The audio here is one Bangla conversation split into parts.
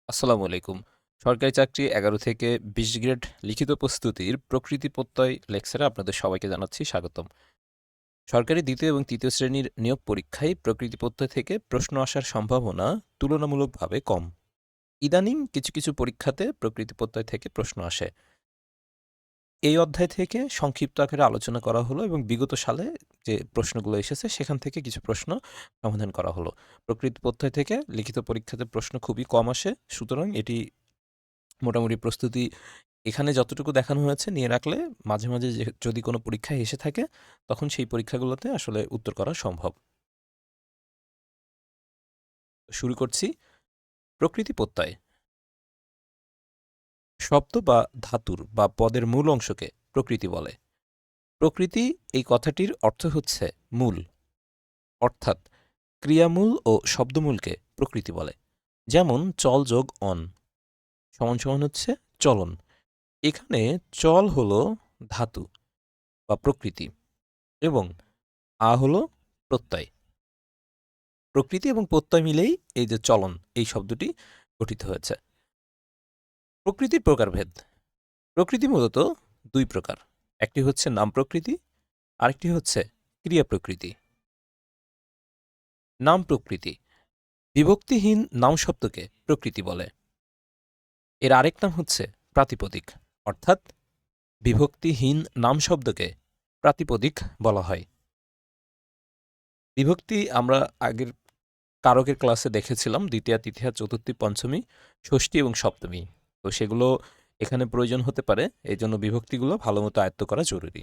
আসসালামু আলাইকুম। সরকারি চাকরি ১১ থেকে ২০ গ্রেড লিখিত প্রস্তুতির প্রকৃতি প্রত্যয় লেকচারে আপনাদের সবাইকে জানাচ্ছি স্বাগতম। সরকারি ২য় এবং ৩য় শ্রেণীর নিয়োগ পরীক্ষায় প্রকৃতি প্রত্যয় থেকে প্রশ্ন আসার সম্ভাবনা তুলনামূলকভাবে কম। ইদানিং কিছু, কিছু পরীক্ষাতে প্রকৃতি প্রত্যয় থেকে প্রশ্ন আসে। এই অধ্যায় থেকে সংক্ষিপ্ত আকারে আলোচনা করা হলো এবং বিগত সালে যে প্রশ্নগুলো এসেছে সেখান থেকে কিছু প্রশ্ন সমাধান করা হলো। প্রকৃতি প্রত্যয় থেকে লিখিত পরীক্ষাতে প্রশ্ন খুবই কম আসে। সুতরাং এটি মোটামুটি প্রস্তুতি এখানে যতটুকু দেখানো হয়েছে নিয়ে রাখলে মাঝে, মাঝে যদি কোনো পরীক্ষায় এসে থাকে তখন সেই পরীক্ষাগুলোতে আসলে উত্তর করা সম্ভব। শুরু করছি। প্রকৃতি প্রত্যয়। শব্দ বা ধাতুর বা পদের মূল অংশকে প্রকৃতি বলে। প্রকৃতি এই কথাটির অর্থ হচ্ছে মূল, অর্থাৎ ক্রিয়ামূল ও শব্দমূলকে প্রকৃতি বলে। যেমন চল যোগ অন সমান সমান হচ্ছে চলন। এখানে চল হলো ধাতু বা প্রকৃতি এবং হলো প্রত্যয়। প্রকৃতি এবং প্রত্যয় মিলেই এই যে চলন এই শব্দটি গঠিত হয়েছে। প্রকৃতির প্রকারভেদ। প্রকৃতি মূলত দুই প্রকার। একটি হচ্ছে নাম প্রকৃতি, আরেকটি হচ্ছে ক্রিয়া প্রকৃতি। নাম প্রকৃতি বিভক্তিহীন নাম শব্দকে প্রকৃতি বলে। এর আরেক নাম হচ্ছে প্রাতিপদিক, অর্থাৎ বিভক্তিহীন নাম শব্দকে প্রাতিপদিক বলা হয়। বিভক্তি আমরা আগের কারকের ক্লাসে দেখেছিলাম দ্বিতীয়া, তৃতীয়া, চতুর্থী, পঞ্চমী, ষষ্ঠী এবং সপ্তমী। তো সেগুলো এখানে প্রয়োজন হতে পারে, এজন্য বিভক্তিগুলো ভালোমতো আয়ত্ত করা জরুরি।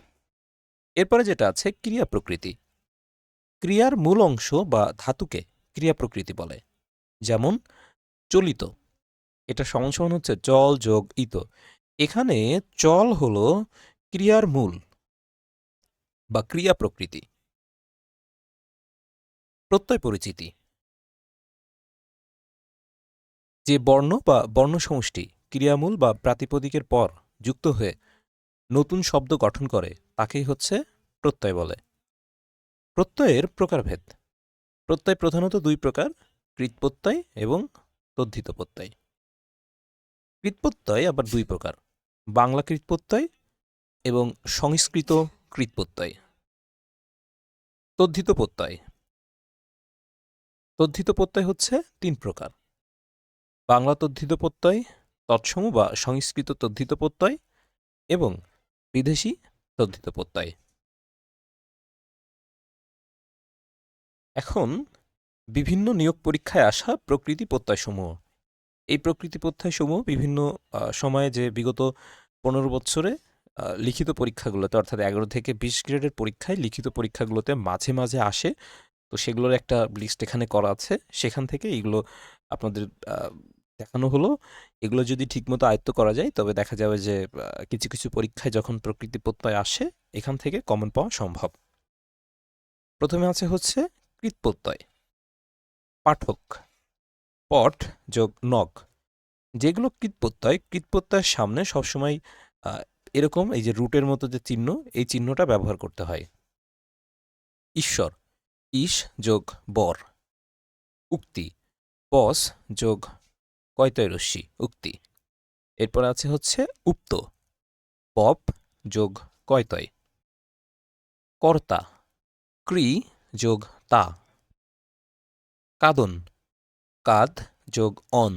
এরপরে যেটা আছে ক্রিয়া প্রকৃতি। ক্রিয়ার মূল অংশ বা ধাতুকে ক্রিয়া প্রকৃতি বলে। যেমন চলিত, এটা সমান সমান হচ্ছে চল যোগ ইত। এখানে চল হলো ক্রিয়ার মূল বা ক্রিয়া প্রকৃতি। প্রত্যয় পরিচিতি। যে বর্ণ বা বর্ণসমষ্টি ক্রিয়ামূল বা প্রাতিপদিকের পর যুক্ত হয়ে নতুন শব্দ গঠন করে তাকেই হচ্ছে প্রত্যয় বলে। প্রত্যয়ের প্রকারভেদ। প্রত্যয় প্রধানত দুই প্রকার: কৃৎপ্রত্যয় এবং তদ্ধিত প্রত্যয়। কৃৎপ্রত্যয় আবার দুই প্রকার: বাংলা কৃৎপ্রত্যয় এবং সংস্কৃত কৃৎপ্রত্যয়। তদ্ধিত প্রত্যয়। তদ্ধিত প্রত্যয় হচ্ছে তিন প্রকার: বাংলা তদ্ধিত প্রত্যয়, তৎসম বা সংস্কৃত তদ্ধিত প্রত্যয় এবং বিদেশি তদ্ধিত প্রত্যয়। এখন বিভিন্ন নিয়োগ পরীক্ষায় আসা প্রকৃতি প্রত্যয়সমূহ। এই প্রকৃতি প্রত্যয়সমূহ বিভিন্ন সময়ে যে বিগত ১৫ বৎসরে লিখিত পরীক্ষাগুলোতে অর্থাৎ ১১ থেকে ২০ গ্রেডের পরীক্ষায় লিখিত পরীক্ষাগুলোতে মাঝে, মাঝে আসে। তো সেগুলোর একটা লিস্ট এখানে করা আছে। সেখান থেকে এগুলো আপনাদের আ দেখানো হলো। এগুলো যদি ঠিকমতো আয়ত্ত করা যায় তবে দেখা যাবে যে কিছু, কিছু পরীক্ষায় যখন প্রকৃতি প্রত্যয় আসে এখান থেকে কমন পাওয়া সম্ভব। ১ম এ আছে হচ্ছে কৃৎপ্রত্যয়। পাঠক, পট যোগ নগ। যেগুলো কৃৎপ্রত্যয়, কৃৎপ্রত্যয়ের সামনে সবসময় আ এরকম এই যে রুটের মতো যে চিহ্ন, এই চিহ্নটা ব্যবহার করতে হয়। ঈশ্বর, ইশ যোগ বর। উক্তি, পস যোগ কয়তয় রস্যি উক্তি। এরপর আছে হচ্ছে উক্ত, পপ যোগ কয়তয়। কর্তা, ক্রি যোগ তা। কাদন, কাদ যোগ অন।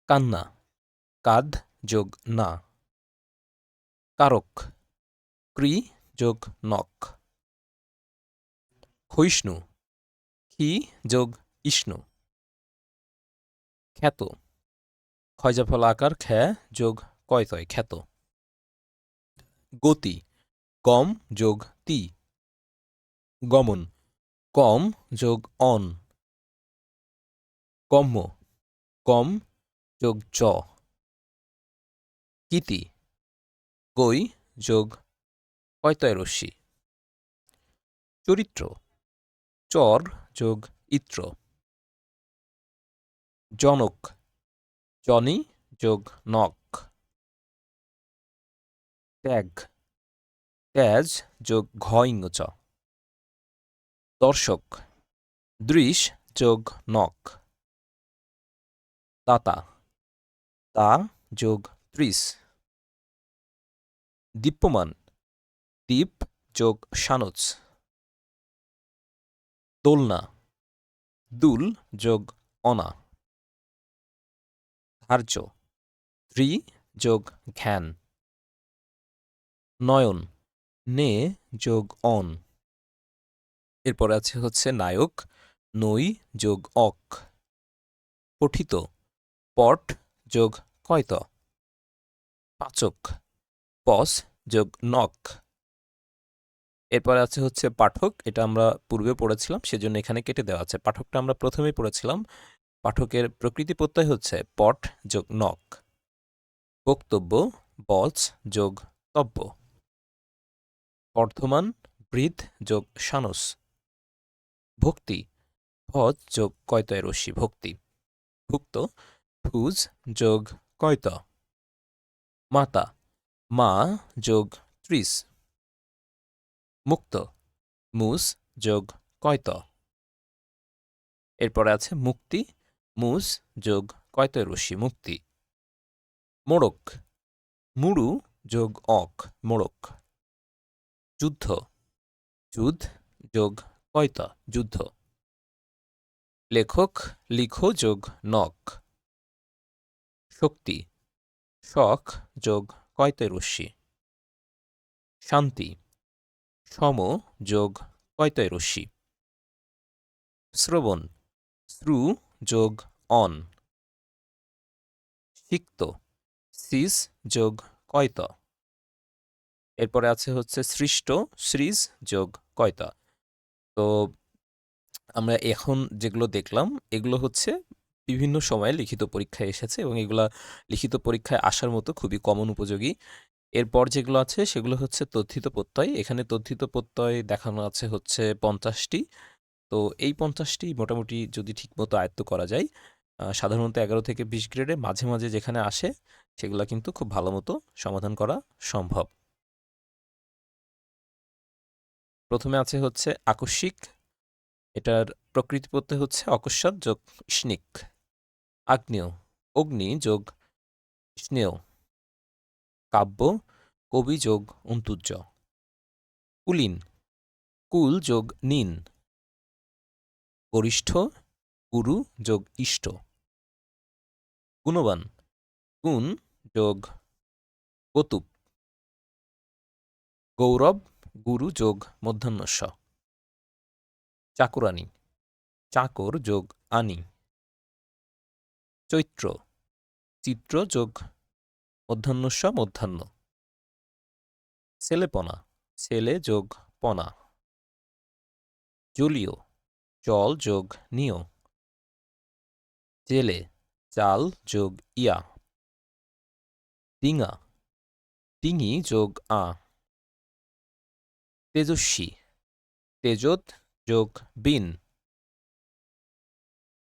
কান্না, কাদ যোগ না। কারক, ক্রি যোগ নক। ক্ষয়িষ্ণু, ক্ষি যোগ ইষ্ণু। খ্যাত, ক্ষয়জাফল আকার খ্যা যোগ কয়তয় খ্যাত। গতি, গম যোগ তি। গমন, কম যোগ অন। গম্য, গম যোগ চ। কীতি, গই যোগ কয়তয় রস্যি। চরিত্র, চর যোগ ইত্র। জনক, জনি যোগ নক। ত্যাগ, ত্যাজ যোগ ঘ ইং চ। দর্শক, দৃশ যোগ নক। তাতা, তা যোগ ত্রিশ। দীপ্যমান, দীপ যোগ সানুজ। দোলনা, দুল যোগ অনা। ধার্য, ত্রি যোগ ঘ্যান। নয়ন, নে যোগ অন। এরপর আছে হচ্ছে নায়ক, নই যোগ অক। পঠিত, পট যোগ কয়ত। পাচক, পস যোগ নক। এরপর আছে হচ্ছে পাঠক, এটা আমরা পূর্বে পড়েছিলাম, সেজন্য এখানে কেটে দেওয়া আছে। পাঠকটা আমরা প্রথমেই পড়েছিলাম। পাঠকের প্রকৃতি প্রত্যয় হচ্ছে পট যোগ নক। বক্তব্য, বচ যোগ তব্য। বর্ধমান, বৃদ্ধ যোগ সানস। ভক্তি, ভজ যোগ কয়তয় রশ্মি ভক্তি। ভুক্ত, ভুজ যোগ কয়ত। মাতা, মা যোগ ত্রিশ। মুক্ত, মুস যোগ কয়ত। এরপরে আছে মুক্তি, মুস যোগ কয়তয় রশ্মি মুক্তি। মোড়ক, মুড়ু যোগ অক মোড়ক। যুদ্ধ, যুদ্ধ যোগ কয়ত যুদ্ধ। লেখক, লিখো যোগ নক। শক্তি, শখ যোগ কয়তয় রশ্মি। শান্তি, সম যোগ কয়তয় রশ্মি। শ্রবণ, শ্রু যোগ অন। সিক্ত, সিস যোগ কয়ত। এরপরে আছে হচ্ছে সৃষ্ট, সৃজ যোগ কয়ত। তো আমরা এখন যেগুলো দেখলাম এগুলো হচ্ছে বিভিন্ন সময়ে লিখিত পরীক্ষায় এসেছে এবং এগুলা লিখিত পরীক্ষায় আসার মতো খুবই কমন উপযোগী। এরপর যেগুলো আছে সেগুলো হচ্ছে তথ্যিত প্রত্যয়। এখানে তথ্যিত প্রত্যয় দেখানো আছে হচ্ছে ৫০টি। তো এই ৫০টি মোটামুটি যদি ঠিকমতো আয়ত্ত করা যায়, সাধারণত ১১ থেকে ২০ গ্রেডে মাঝে মাঝে যেখানে আসে সেগুলা কিন্তু খুব ভালো মতো সমাধান করা সম্ভব। প্রথমে আছে হচ্ছে আকস্মিক, এটার প্রকৃতি প্রত্যয় হচ্ছে অকস্মাৎ যোগ স্নিক। আগ্নেয়, অগ্নি যোগ স্নেয়। কাব্য, কবি যোগ অন্তুজ। কুলীন, কুল যোগ নীন। গরিষ্ঠ, গুরু যোগ ইষ্ট। গুণবান, গুণ যোগ কতুপ। গৌরব, গুরু যোগ মধ্যাহ্নস্য। চাকুরানী, চাকর যোগ আনি। চৈত্র, চিত্র যোগ মধ্যাহ্নস্য মধ্যাহ্ন। ছেলেপনা, ছেলে যোগ পনা। জলীয়, জল যোগ নিয়। জেলে, চাল যোগ ইয়া। ডিঙা, ডিঙি যোগ আ। তেজস্বী, তেজত যোগ বিন।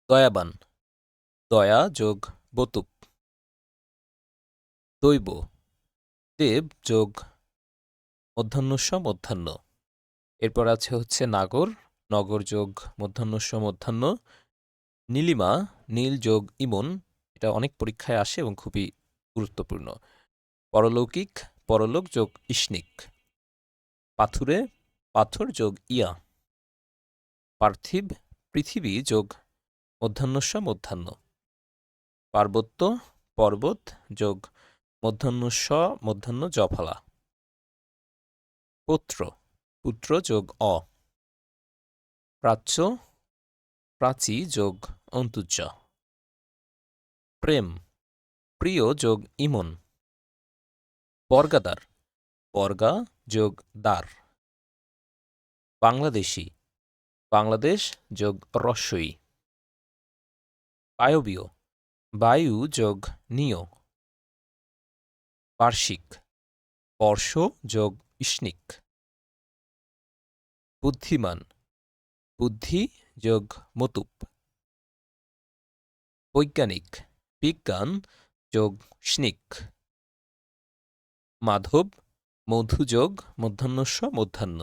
দয়াবান, দয়া যোগ বতুক। দৈব, দেব যোগ মধ্যাহ্নস্য মধ্যাহ্ন। এরপর আছে হচ্ছে নাগর, নগর যোগ মধ্যাহ্নস্য মধ্যাহ্ন। নীলিমা, নীল যোগ ইমন, এটা অনেক পরীক্ষায় আসে এবং খুবই গুরুত্বপূর্ণ। পরলৌকিক, পরলোক যোগ ইস্নিক। পাথুরে, পাথর যোগ ইয়া। পার্থিব, পৃথিবী যোগ মধ্যাহ্নস্য মধ্যাহ্ন। পার্বত্য, পর্বত যোগ মধ্যাহ্নস্য মধ্যাহ্ন জফলা। পুত্র, পুত্র যোগ অ। প্রাচ্য, প্রাচী যোগ অন্তুজ। প্রেম, প্রিয় যোগ ইমন। বর্গাদার, বর্গা যোগ দার। বাংলাদেশী, বাংলাদেশ যোগ রস্বই। বায়বীয়, বায়ু যোগ নিয়। বার্ষিক, বর্ষ যোগ ইস্নিক। বুদ্ধিমান, বুদ্ধি যোগ মতুপ। বৈজ্ঞানিক, বিজ্ঞান যোগ স্নিক। মাধব, মধু যোগ মধ্যাহ্নস্য মধ্যাহ্ন।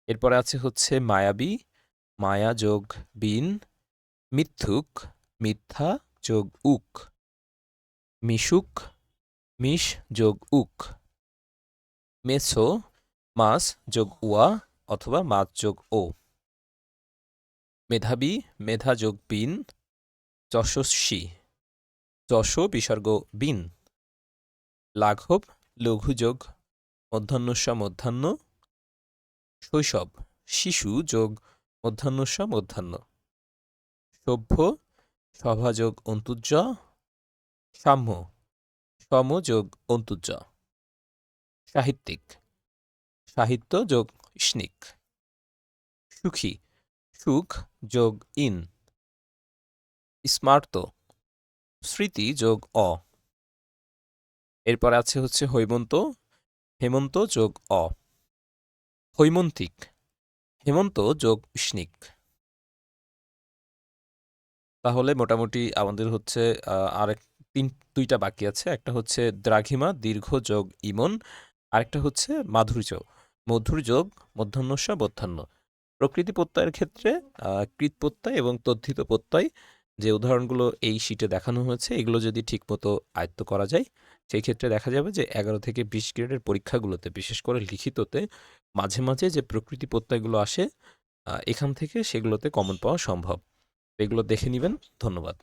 এরপরে আছে হচ্ছে মায়াবী, মায়া যোগ বিন। মিথ্যুক, মিথ্যা যোগ উক, মিশুক, মিশ যোগ উক, মেছো, মাছ যোগ ওয়া অথবা মাছ যোগ ও, মেধাবী, মেধা যোগ বিন, যশস্বী, যশ বিসর্গ বিন, লাঘব, লঘু যোগ মধ্যাহ্নস্ব মধ্যাহ্ন, শৈশব, শিশু যোগ মধ্যাহ্নস্ব মধ্যাহ্ন, সভ্য, সভা যোগ অন্তুজ, সাম্য, সম যোগ অন্তুজ, সাহিত্যিক, সাহিত্য যোগ স্নিক, সুখী, সুখ যোগ ইন, স্মার্ত, স্মৃতি যোগ অ। এরপর আছে হচ্ছে হৈমন্ত, হেমন্ত যোগ অ, হৈমন্তিক, হেমন্ত যোগ স্নিক। তাহলে মোটামুটি আমাদের হচ্ছে আরেক দুইটা বাকি আছে। একটা হচ্ছে দ্রাঘিমা, দীর্ঘ যোগ ইমন, আরেকটা হচ্ছে মাধুর্য, মধুর যোগ মধ্যাহ্নস্ব মধ্যাহ্ন। প্রকৃতি প্রত্যয়ের ক্ষেত্রে কৃত প্রত্যয় এবং তদ্ধিত প্রত্যয় যে উদাহরণগুলো এই শীটে দেখানো হয়েছে এগুলো যদি ঠিকমতো আয়ত্ত করা যায় সেই ক্ষেত্রে দেখা যাবে যে 11 থেকে 20 গ্রেডের পরীক্ষাগুলোতে বিশেষ করে লিখিততে মাঝে মাঝে যে প্রকৃতি প্রত্যয়গুলো আসে এখান থেকে সেগুলোতে কমন পাওয়া সম্ভব। এগুলো দেখে নেবেন। ধন্যবাদ।